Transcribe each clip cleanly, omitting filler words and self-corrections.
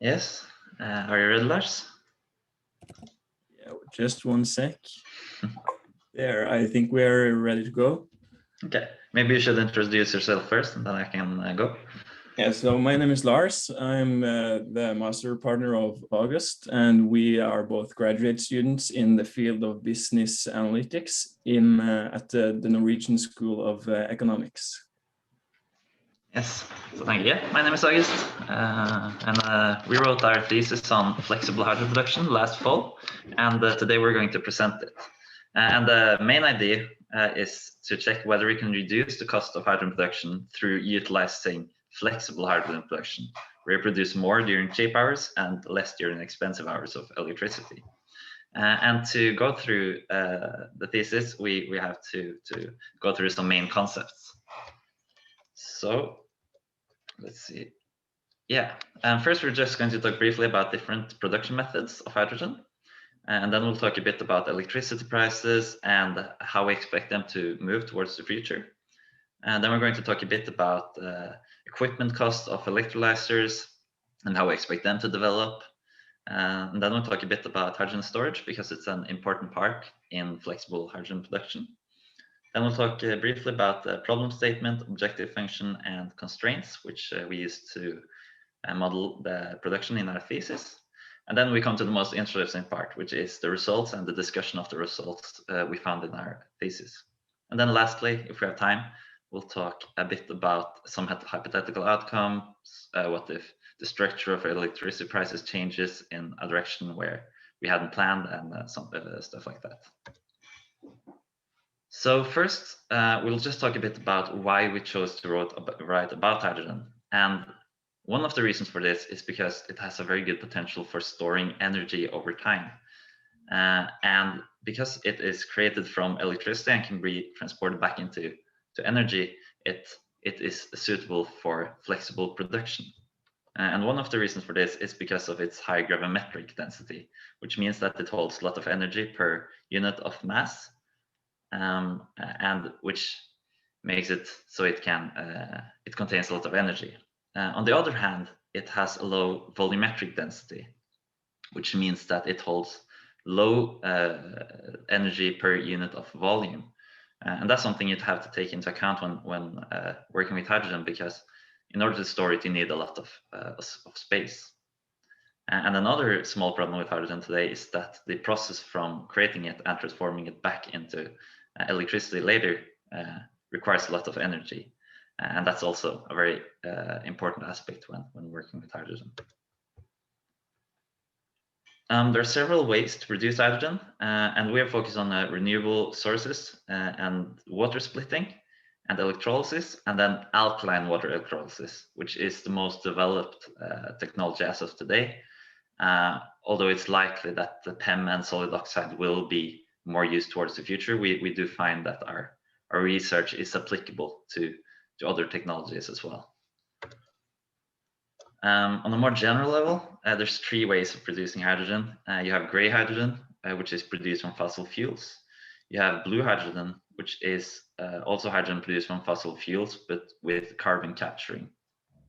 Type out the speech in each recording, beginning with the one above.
Yes. Are you ready, Lars? Yeah, just one sec. There, I think we're ready to go. Okay. Maybe you should introduce yourself first, and then I can go. Yeah, so my name is Lars. I'm the master partner of August, and we are both graduate students in the field of business analytics at the Norwegian School of Economics. Yes, so thank you. Yeah, my name is August, and we wrote our thesis on flexible hydrogen production last fall, and today we're going to present it. And the main idea is to check whether we can reduce the cost of hydrogen production through utilizing flexible hydrogen production, where we produce more during cheap hours and less during expensive hours of electricity. And to go through the thesis, we have to go through some main concepts. So let's see. Yeah, first we're just going to talk briefly about different production methods of hydrogen. And then we'll talk a bit about electricity prices and how we expect them to move towards the future. And then we're going to talk a bit about equipment costs of electrolyzers and how we expect them to develop. And then we'll talk a bit about hydrogen storage because it's an important part in flexible hydrogen production. Then we'll talk briefly about the problem statement, objective function, and constraints, which we use to model the production in our thesis. And then we come to the most interesting part, which is the results and the discussion of the results we found in our thesis. And then lastly, if we have time, we'll talk a bit about some hypothetical outcomes, what if the structure of electricity prices changes in a direction where we hadn't planned, and some stuff like that. So first, we'll just talk a bit about why we chose to write about hydrogen. And one of the reasons for this is because it has a very good potential for storing energy over time. And because it is created from electricity and can be transported back into energy, it is suitable for flexible production. And one of the reasons for this is because of its high gravimetric density, which means that it holds a lot of energy per unit of mass, and which makes it so it contains a lot of energy. On the other hand, it has a low volumetric density, which means that it holds low energy per unit of volume. And that's something you'd have to take into account when working with hydrogen, because in order to store it, you need a lot of space. And another small problem with hydrogen today is that the process from creating it and transforming it back into electricity later requires a lot of energy. And that's also a very important aspect when working with hydrogen. There are several ways to produce hydrogen, and we are focused on renewable sources and water splitting and electrolysis, and then alkaline water electrolysis, which is the most developed technology as of today. Although it's likely that the PEM and solid oxide will be more used towards the future, we do find that our research is applicable to other technologies as well. On a more general level, there's three ways of producing hydrogen. You have gray hydrogen, which is produced from fossil fuels. You have blue hydrogen, which is also hydrogen produced from fossil fuels, but with carbon capturing.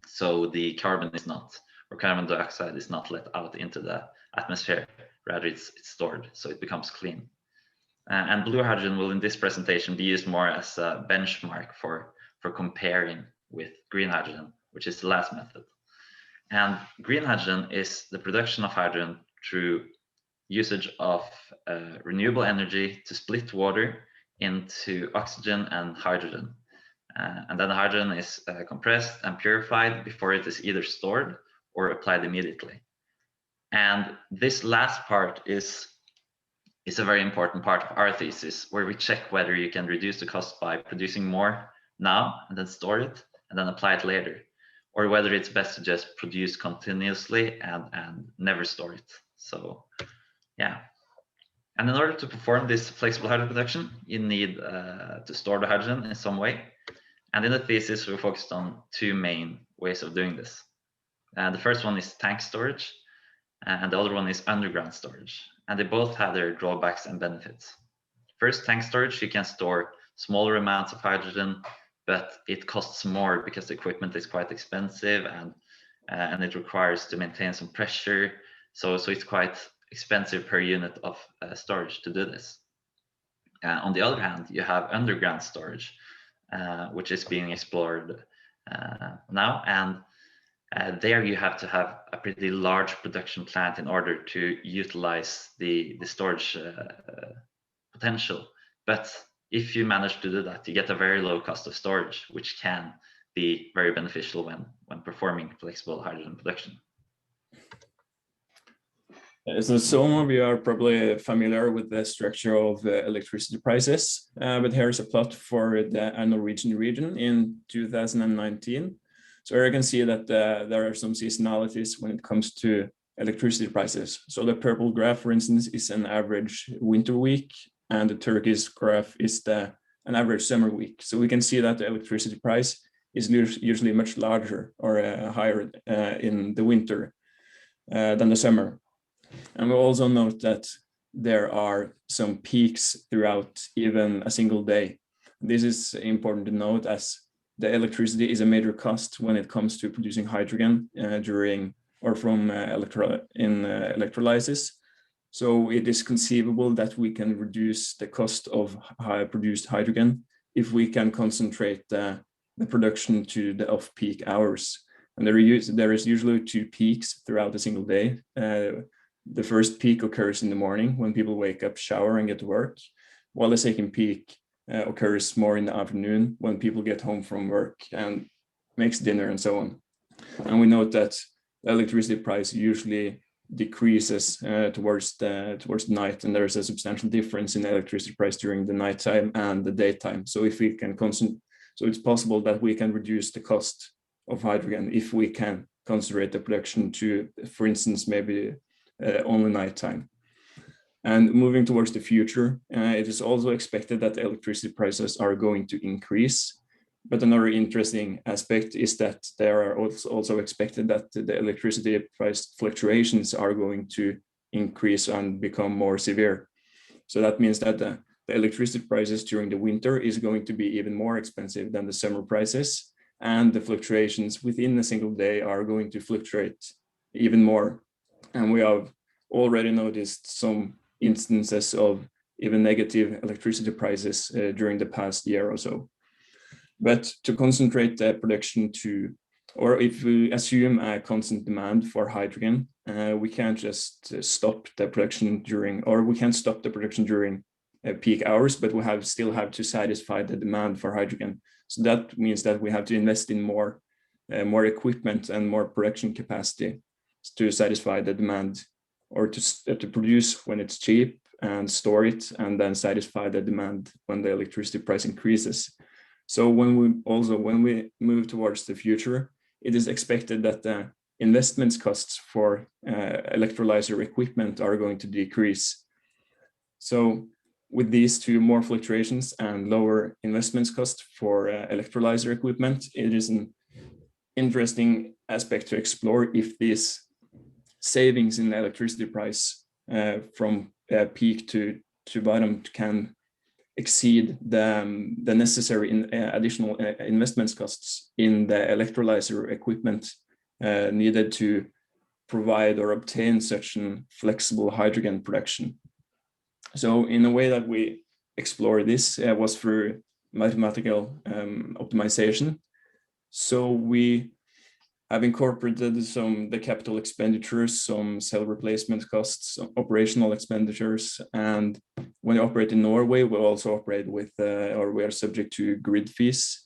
So the carbon is not, or carbon dioxide is not let out into the atmosphere, rather it's stored, so it becomes clean. And blue hydrogen will in this presentation be used more as a benchmark for comparing with green hydrogen, which is the last method. And green hydrogen is the production of hydrogen through usage of renewable energy to split water into oxygen and hydrogen. And then the hydrogen is compressed and purified before it is either stored or applied immediately. And this last part is a very important part of our thesis, where we check whether you can reduce the cost by producing more now and then store it and then apply it later, or whether it's best to just produce continuously and never store it. So yeah. And in order to perform this flexible hydrogen production, you need to store the hydrogen in some way. And in the thesis, we focused on two main ways of doing this. The first one is tank storage, and the other one is underground storage. And they both have their drawbacks and benefits. First, tank storage, you can store smaller amounts of hydrogen, but it costs more because the equipment is quite expensive, and and it requires to maintain some pressure. So it's quite expensive per unit of storage to do this. On the other hand, you have underground storage, which is being explored now, and there you have to have a pretty large production plant in order to utilize the storage potential. But if you manage to do that, you get a very low cost of storage, which can be very beneficial when performing flexible hydrogen production. So some of you are probably familiar with the structure of electricity prices, but here's a plot for the Norwegian region in 2019. So here you can see that there are some seasonalities when it comes to electricity prices. So the purple graph, for instance, is an average winter week, and the turquoise graph is an average summer week. So we can see that the electricity price is usually much larger or higher in the winter than the summer. And we also note that there are some peaks throughout even a single day. This is important to note, as the electricity is a major cost when it comes to producing hydrogen from electrolysis. So it is conceivable that we can reduce the cost of produced hydrogen if we can concentrate the production to the off-peak hours. And there is usually 2 peaks throughout a single day. The first peak occurs in the morning when people wake up, shower, and get to work, while the second peak occurs more in the afternoon when people get home from work and makes dinner and so on. And we note that the electricity price usually decreases towards the night, and there is a substantial difference in the electricity price during the nighttime and the daytime. So if we can so it's possible that we can reduce the cost of hydrogen if we can concentrate the production to, for instance, maybe only nighttime. And moving towards the future, it is also expected that electricity prices are going to increase. But another interesting aspect is that there are also expected that the electricity price fluctuations are going to increase and become more severe. So that means that the electricity prices during the winter is going to be even more expensive than the summer prices, and the fluctuations within a single day are going to fluctuate even more. And we have already noticed some instances of even negative electricity prices during the past year or so. But to concentrate the production or if we assume a constant demand for hydrogen, we can't just stop the production during peak hours, but we still have to satisfy the demand for hydrogen. So that means that we have to invest in more equipment and more production capacity to satisfy the demand, or to produce when it's cheap and store it and then satisfy the demand when the electricity price increases. So when we move towards the future, it is expected that the investment costs for electrolyzer equipment are going to decrease. So with these two, more fluctuations and lower investment costs for electrolyzer equipment, it is an interesting aspect to explore if these savings in the electricity price from peak to bottom can exceed the necessary additional investment costs in the electrolyzer equipment needed to provide or obtain such a flexible hydrogen production. So in a way that we explore this was through mathematical optimization. So we have incorporated the capital expenditures, some cell replacement costs, some operational expenditures, and when we operate in Norway, we also operate with, or we are subject to grid fees.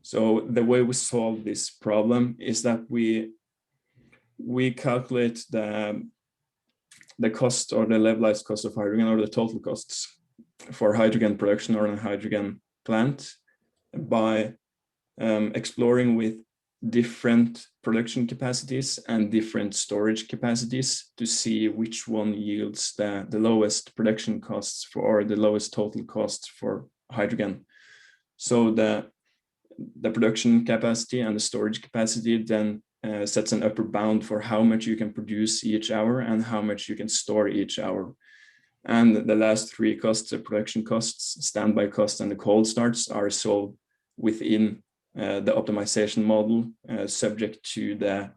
So the way we solve this problem is that we calculate the cost or the levelized cost of hydrogen, or the total costs for hydrogen production or a hydrogen plant, by exploring with different production capacities and different storage capacities to see which one yields the lowest production costs or the lowest total cost for hydrogen. So the production capacity and the storage capacity then sets an upper bound for how much you can produce each hour and how much you can store each hour. And the last three costs, the production costs, standby costs, and the cold starts, are solved within the optimization model, subject to the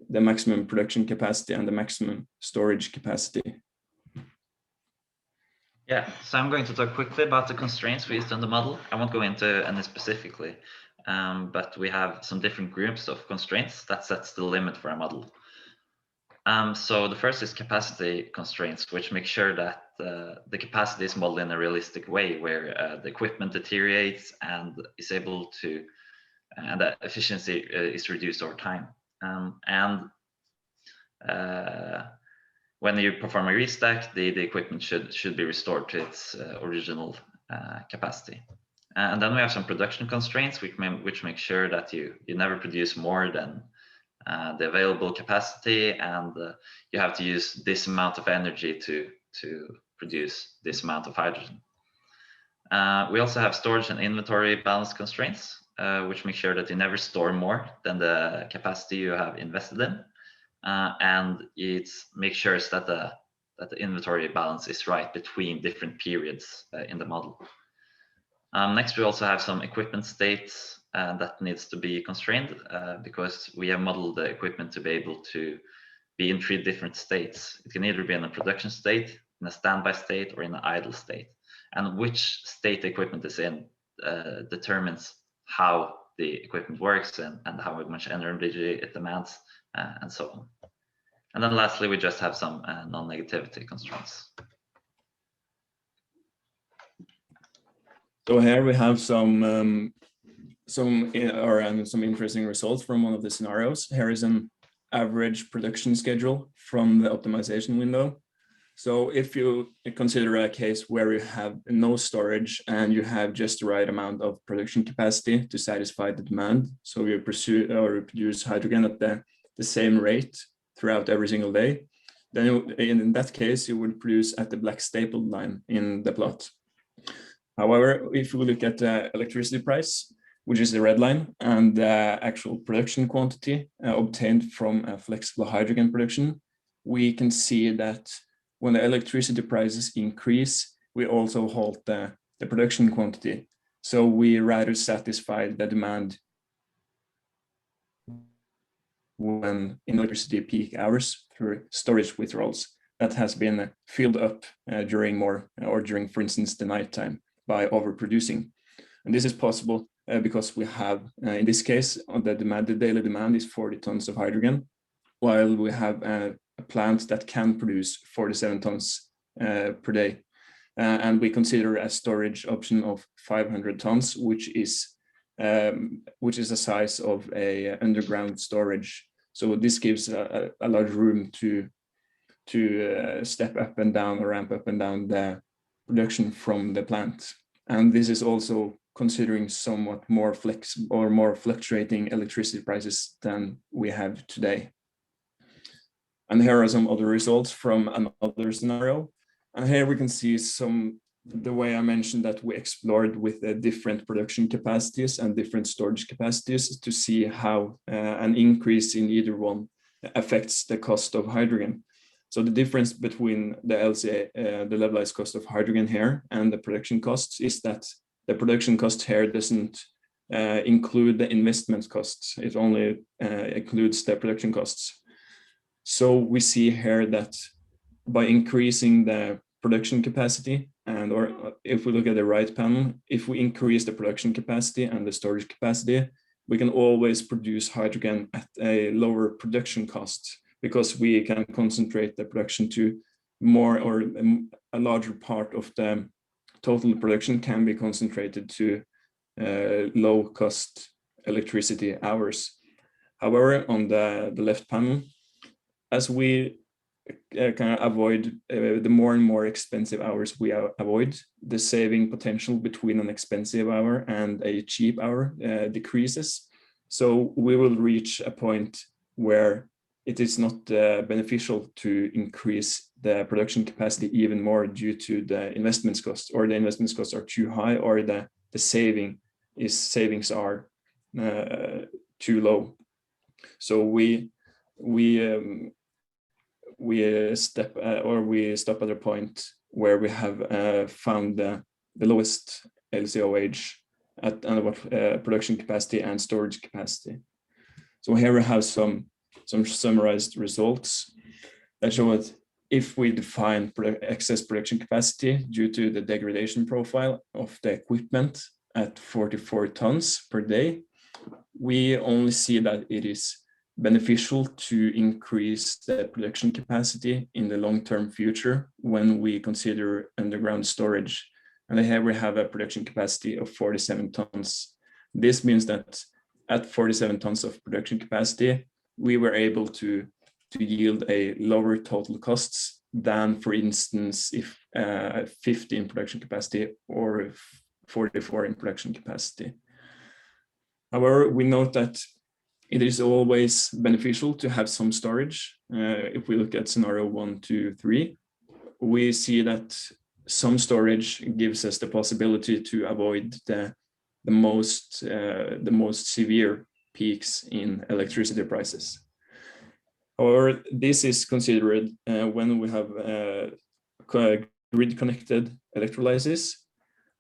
the maximum production capacity and the maximum storage capacity. Yeah, so I'm going to talk quickly about the constraints we used on the model. I won't go into any specifically, but we have some different groups of constraints that sets the limit for a model. So the first is capacity constraints, which make sure that the capacity is modeled in a realistic way, where the equipment deteriorates and is able to, and the efficiency is reduced over time. When you perform a restack, the equipment should be restored to its original capacity. And then we have some production constraints, which make sure that you never produce more than the available capacity, and you have to use this amount of energy to produce this amount of hydrogen. We also have storage and inventory balance constraints, which make sure that you never store more than the capacity you have invested in, and it makes sure that the inventory balance is right between different periods in the model. Next, we also have some equipment states that needs to be constrained because we have modeled the equipment to be able to be in 3 different states. It can either be in a production state, in a standby state, or in an idle state. And which state the equipment is in determines how the equipment works and how much energy it demands, and so on. And then lastly, we just have some non-negativity constraints. So here we have some interesting results from one of the scenarios. Here is an average production schedule from the optimization window. So if you consider a case where you have no storage and you have just the right amount of production capacity to satisfy the demand, so you produce hydrogen at the same rate throughout every single day, then in that case you would produce at the black stapled line in the plot. However, if we look at the electricity price, which is the red line, and the actual production quantity obtained from a flexible hydrogen production, we can see that when the electricity prices increase, we also halt the production quantity. So we rather satisfy the demand when in electricity peak hours through storage withdrawals that has been filled up during, for instance, the nighttime by overproducing. And this is possible because we have, in this case, the daily demand is 40 tons of hydrogen, while we have a plant that can produce 47 tons per day. And we consider a storage option of 500 tons, which is a size of a underground storage. So this gives a large room to step up and down or ramp up and down the production from the plant. And this is also considering somewhat more flexible or more fluctuating electricity prices than we have today. And here are some other results from another scenario. And here we can see the way I mentioned that we explored with the different production capacities and different storage capacities to see how an increase in either one affects the cost of hydrogen. So the difference between the LCA, the levelized cost of hydrogen here, and the production costs is that the production cost here doesn't include the investment costs. It only includes the production costs. So we see here that by increasing the production capacity, or if we look at the right panel, if we increase the production capacity and the storage capacity, we can always produce hydrogen at a lower production cost because we can concentrate the production to more, or a larger part of the total production can be concentrated to low cost electricity hours. However, on the left panel, as we kind of avoid the more and more expensive hours we avoid, the saving potential between an expensive hour and a cheap hour decreases. So we will reach a point where it is not beneficial to increase the production capacity even more due to the investment costs, or the investment costs are too high, or the savings are too low. So we stop at a point where we have found the lowest LCOH at production capacity and storage capacity. So here we have some some summarized results that show that if we define excess production capacity due to the degradation profile of the equipment at 44 tons per day, we only see that it is beneficial to increase the production capacity in the long-term future when we consider underground storage. And here we have a production capacity of 47 tons. This means that at 47 tons of production capacity, we were able to yield a lower total costs than, for instance, if 50 in production capacity or 44 in production capacity. However, we note that it is always beneficial to have some storage. If we look at scenario 1, 2, 3, we see that some storage gives us the possibility to avoid the most severe peaks in electricity prices. However, this is considered when we have grid-connected electrolyzers.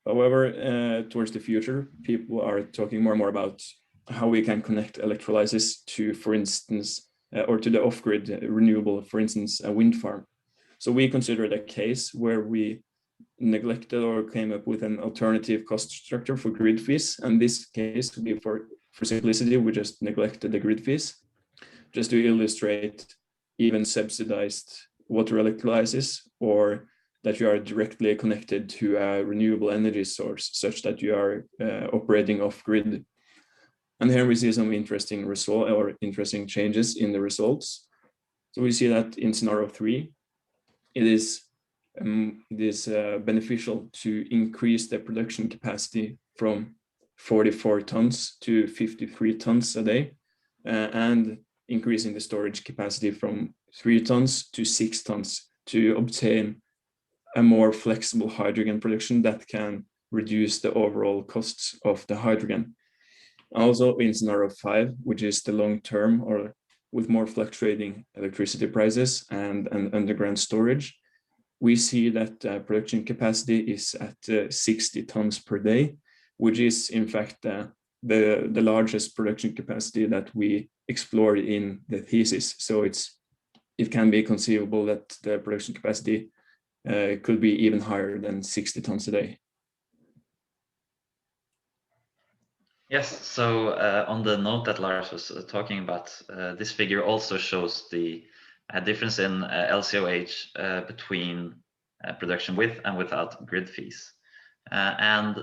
However, towards the future, people are talking more and more about how we can connect electrolyzers to, for instance, or to the off-grid renewable, for instance, a wind farm. So we considered a case where we neglected or came up with an alternative cost structure for grid fees. And this case, for simplicity, we just neglected the grid fees, just to illustrate even subsidized water electrolyzers, or that you are directly connected to a renewable energy source such that you are operating off-grid. And here we see some interesting result or interesting changes in the results. So we see that in scenario 3, it is beneficial to increase the production capacity from 44 tons to 53 tons a day, and increasing the storage capacity from 3 tons to 6 tons to obtain a more flexible hydrogen production that can reduce the overall costs of the hydrogen. Also in scenario 5, which is the long term or with more fluctuating electricity prices and underground storage, we see that production capacity is at 60 tons per day, which is in fact the largest production capacity that we explored in the thesis. So it can be conceivable that the production capacity could be even higher than 60 tons a day. Yes, so on the note that Lars was talking about, this figure also shows the difference in LCOH between production with and without grid fees. And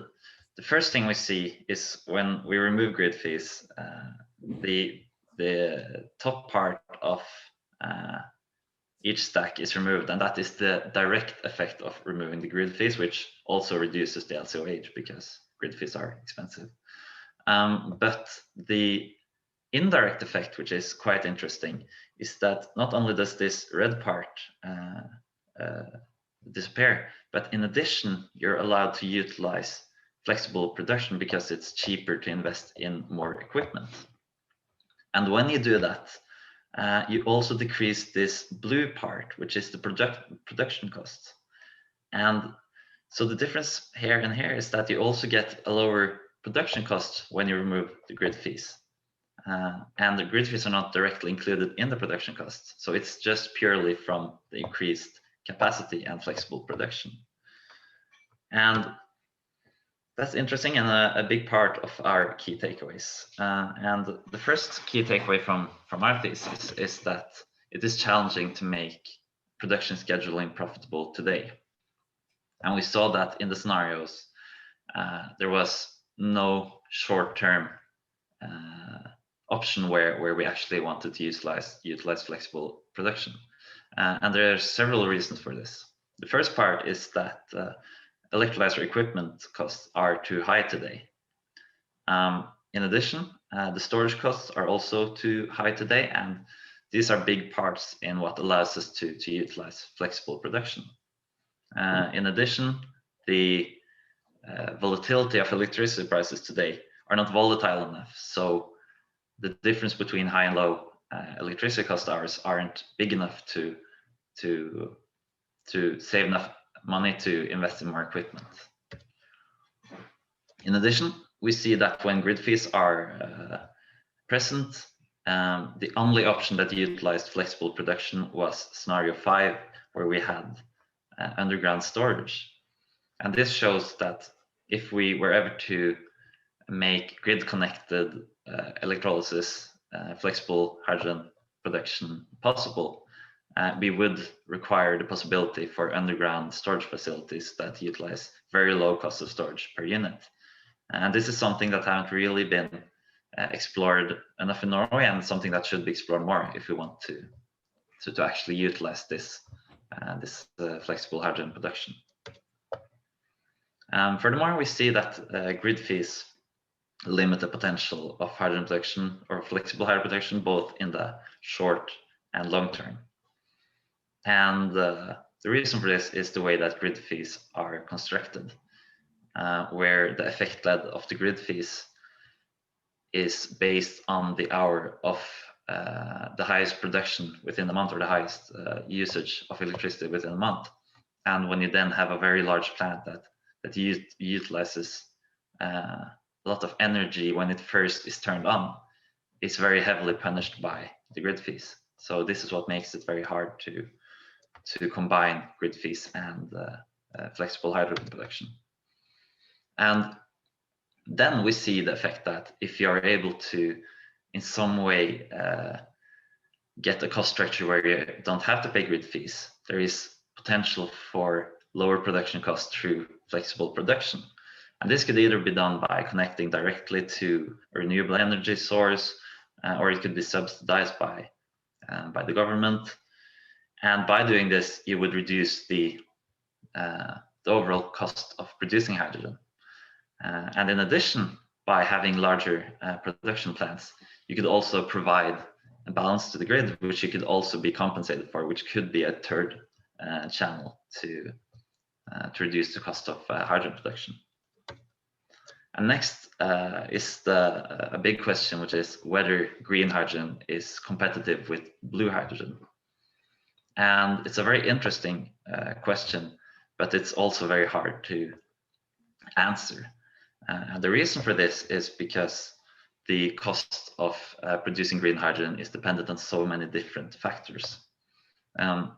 the first thing we see is when we remove grid fees, the top part of each stack is removed, and that is the direct effect of removing the grid fees, which also reduces the LCOH because grid fees are expensive. But the indirect effect, which is quite interesting, is that not only does this red part disappear, but in addition, you're allowed to utilize flexible production because it's cheaper to invest in more equipment. And when you do that, you also decrease this blue part, which is the production cost. And so the difference here and here is that you also get a lower production cost when you remove the grid fees. And the grid fees are not directly included in the production cost. So it's just purely from the increased capacity and flexible production. And that's interesting and a big part of our key takeaways. And the first key takeaway from our thesis is that it is challenging to make production scheduling profitable today. And we saw that in the scenarios, there was no short-term option where we actually wanted to utilize flexible production. And there are several reasons for this. The first part is that electrolyzer equipment costs are too high today. In addition, the storage costs are also too high today, and these are big parts in what allows us to utilize flexible production. In addition, the volatility of electricity prices today are not volatile enough, so the difference between high and low electricity cost hours aren't big enough to save enough money to invest in more equipment. In addition, we see that when grid fees are present, the only option that utilized flexible production was scenario 5, where we had underground storage. And this shows that if we were ever to make grid-connected electrolysis, flexible hydrogen production possible, we would require the possibility for underground storage facilities that utilize very low cost of storage per unit. And this is something that haven't really been explored enough in Norway, and something that should be explored more if we want to actually utilize this flexible hydrogen production. Furthermore, we see that grid fees limit the potential of hydrogen production or flexible hydrogen production both in the short and long term. And the reason for this is the way that grid fees are constructed, where the effect of the grid fees is based on the hour of the highest production within the month, or the highest usage of electricity within a month. And when you then have a very large plant that utilizes a lot of energy when it first is turned on, it's very heavily punished by the grid fees. So this is what makes it very hard to combine grid fees and flexible hydrogen production. And then we see the effect that if you are able to, in some way, get a cost structure where you don't have to pay grid fees, there is potential for lower production costs through flexible production. And this could either be done by connecting directly to a renewable energy source, or it could be subsidized by the government. And by doing this, you would reduce the overall cost of producing hydrogen. And in addition, by having larger production plants, you could also provide a balance to the grid, which you could also be compensated for, which could be a third channel to reduce the cost of hydrogen production. And next is a big question, which is whether green hydrogen is competitive with blue hydrogen. And it's a very interesting question, but it's also very hard to answer. And the reason for this is because the cost of producing green hydrogen is dependent on so many different factors.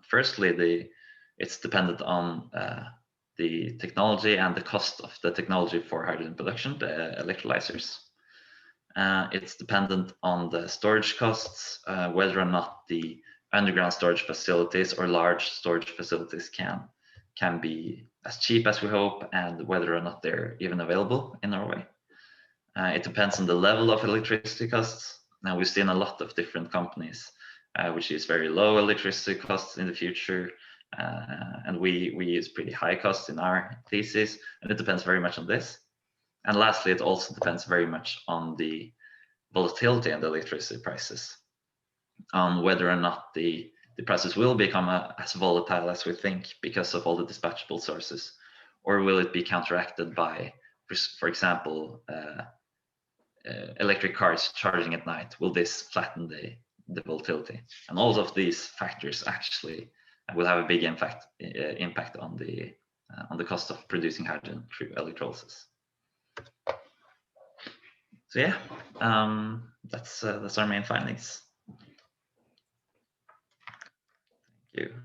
Firstly, it's dependent on the technology and the cost of the technology for hydrogen production, the electrolyzers. It's dependent on the storage costs, whether or not the underground storage facilities or large storage facilities can be as cheap as we hope, and whether or not they're even available in Norway. It depends on the level of electricity costs. Now, we've seen a lot of different companies which use very low electricity costs in the future, and we use pretty high costs in our thesis, and it depends very much on this. And lastly, it also depends very much on the volatility in the electricity prices, on whether or not the prices will become as volatile as we think because of all the dispatchable sources, or will it be counteracted by, for example, electric cars charging at night? Will this flatten the volatility? And all of these factors actually will have a big impact on the cost of producing hydrogen through electrolysis. So yeah, that's our main findings. Thank you.